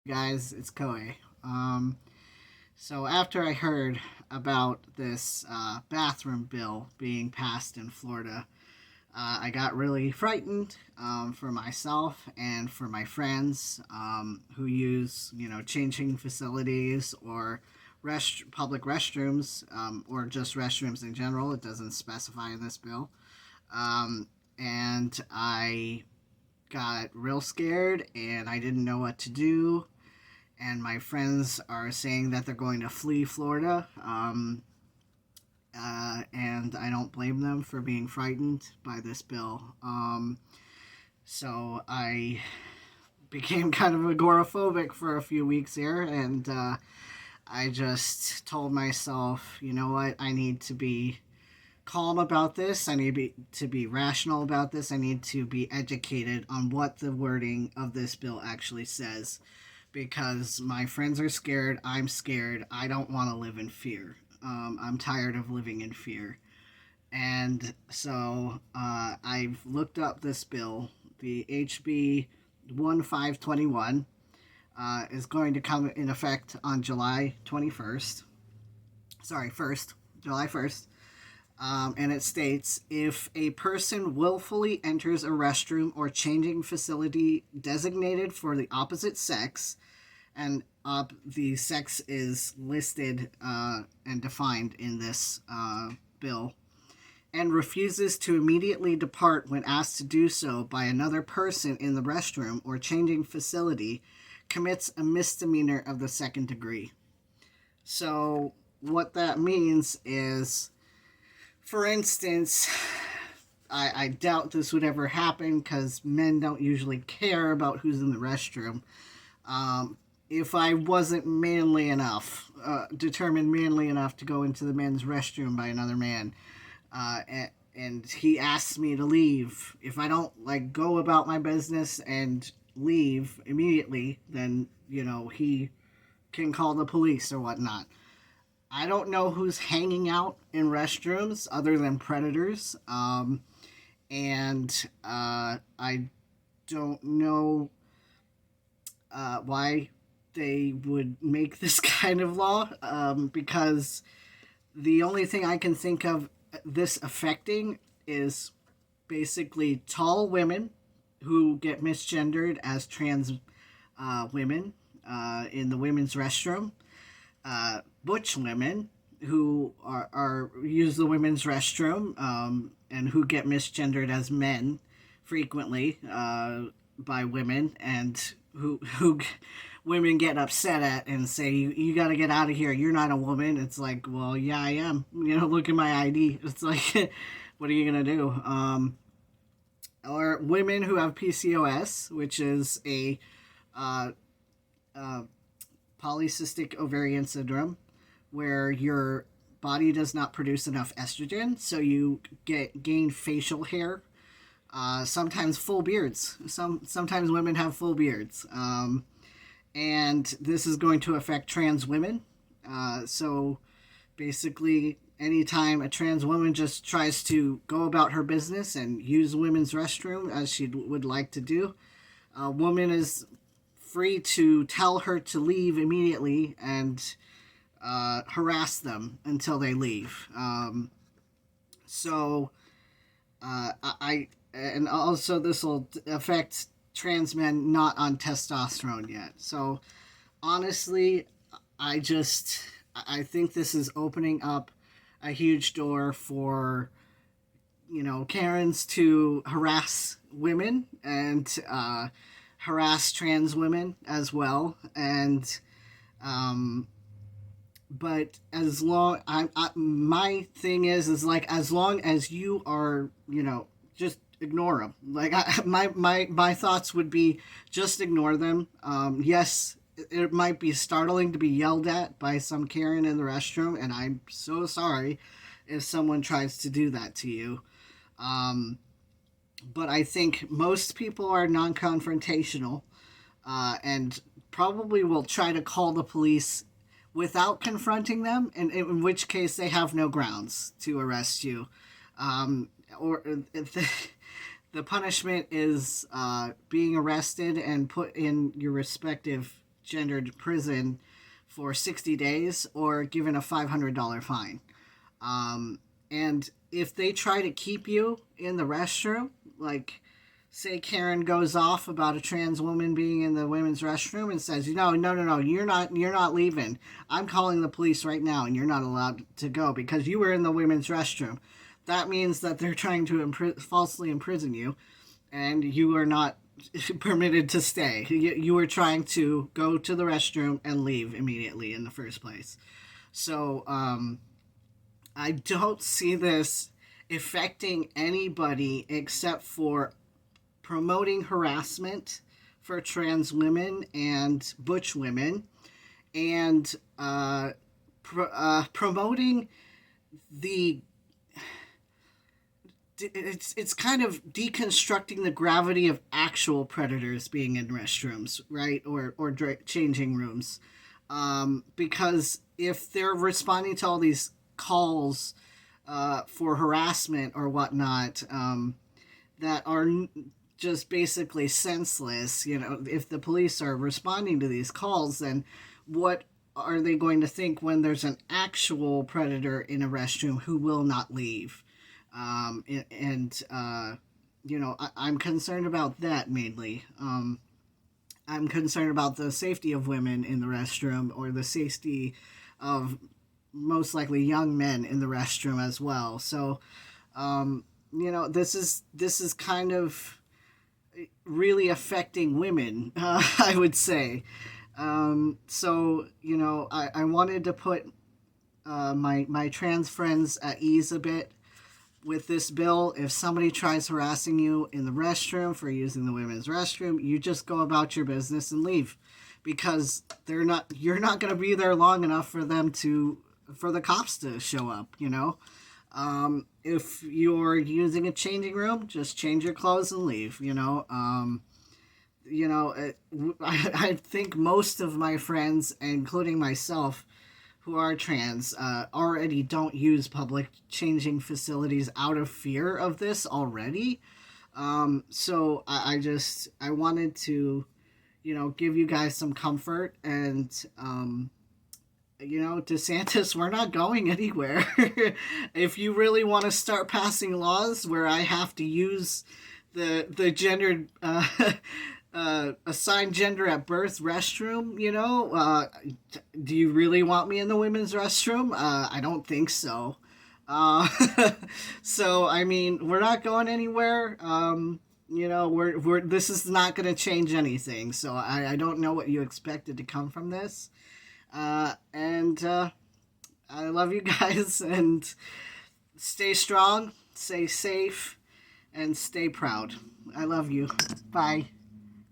Guys, it's Koei. So after I heard about this bathroom bill being passed in Florida, I got really frightened for myself and for my friends who use, changing facilities or public restrooms or just restrooms in general. It doesn't specify in this bill. And I got real scared and I didn't know what to do, and my friends are saying that they're going to flee Florida. And I don't blame them for being frightened by this bill. So I became kind of agoraphobic for a few weeks here, and I just told myself, you know what, I need to be calm about this. I need to be rational about this. I need to be educated on what the wording of this bill actually says, because my friends are scared. I'm scared. I don't want to live in fear. I'm tired of living in fear. And so I've looked up this bill. The HB 1521 is going to come in effect on July 21st. Sorry, 1st. July 1st. And it states, if a person willfully enters a restroom or changing facility designated for the opposite sex, and the sex is listed and defined in this bill, and refuses to immediately depart when asked to do so by another person in the restroom or changing facility, commits a misdemeanor of the second degree. So, what that means is, for instance, I doubt this would ever happen because men don't usually care about who's in the restroom. If I wasn't manly enough, determined manly enough to go into the men's restroom by another man, and he asks me to leave, if I don't go about my business and leave immediately, then he can call the police or whatnot. I don't know who's hanging out in restrooms other than predators, and I don't know why they would make this kind of law, because the only thing I can think of this affecting is basically tall women who get misgendered as trans women in the women's restroom, butch women who are use the women's restroom, and who get misgendered as men frequently by women, and who women get upset at and say, you got to get out of here, you're not a woman. It's like, well, yeah, I am. Look at my ID. It's like, what are you gonna do? Or women who have PCOS, which is a uh, uh, polycystic ovarian syndrome, where your body does not produce enough estrogen, so you gain facial hair. Sometimes full beards. Sometimes women have full beards, and this is going to affect trans women. So basically, anytime a trans woman just tries to go about her business and use a women's restroom as she would like to do, a woman is free to tell her to leave immediately and harass them until they leave. So I and also this will affect trans men not on testosterone yet. So honestly, I think this is opening up a huge door for Karens to harass women and harass trans women as well, and but as long my thing is like, as long as you are, just ignore them. Like, my thoughts would be, just ignore them. Yes, it might be startling to be yelled at by some Karen in the restroom, and I'm so sorry if someone tries to do that to you. um, but I think most people are non-confrontational, and probably will try to call the police without confronting them, and in which case they have no grounds to arrest you. Or if the punishment is being arrested and put in your respective transgendered prison for 60 days or given a $500 fine. And if they try to keep you in the restroom, like say Karen goes off about a trans woman being in the women's restroom and says, no, you're not leaving. I'm calling the police right now and you're not allowed to go because you were in the women's restroom. That means that they're trying to falsely imprison you and you are not permitted to stay. You were trying to go to the restroom and leave immediately in the first place. So, I don't see this affecting anybody except for promoting harassment for trans women and butch women, and promoting the. It's kind of deconstructing the gravity of actual predators being in restrooms, right, or changing rooms, because if they're responding to all these calls for harassment or whatnot that are just basically senseless. If the police are responding to these calls, then what are they going to think when there's an actual predator in a restroom who will not leave? I'm concerned about that mainly. I'm concerned about the safety of women in the restroom or the safety of most likely young men in the restroom as well. So, this is kind of really affecting women, I would say. I wanted to put my trans friends at ease a bit with this bill. If somebody tries harassing you in the restroom for using the women's restroom, you just go about your business and leave, because you're not going to be there long enough for the cops to show up. If you're using a changing room, just change your clothes and leave. I think most of my friends, including myself, who are trans, already don't use public changing facilities out of fear of this already. So I wanted to, give you guys some comfort and, DeSantis, we're not going anywhere. If you really want to start passing laws where I have to use the gendered, assigned gender at birth restroom, do you really want me in the women's restroom? I don't think so. So, I mean, we're not going anywhere. This is not going to change anything. So I don't know what you expected to come from this. I love you guys, and stay strong, stay safe, and stay proud. I love you. Bye.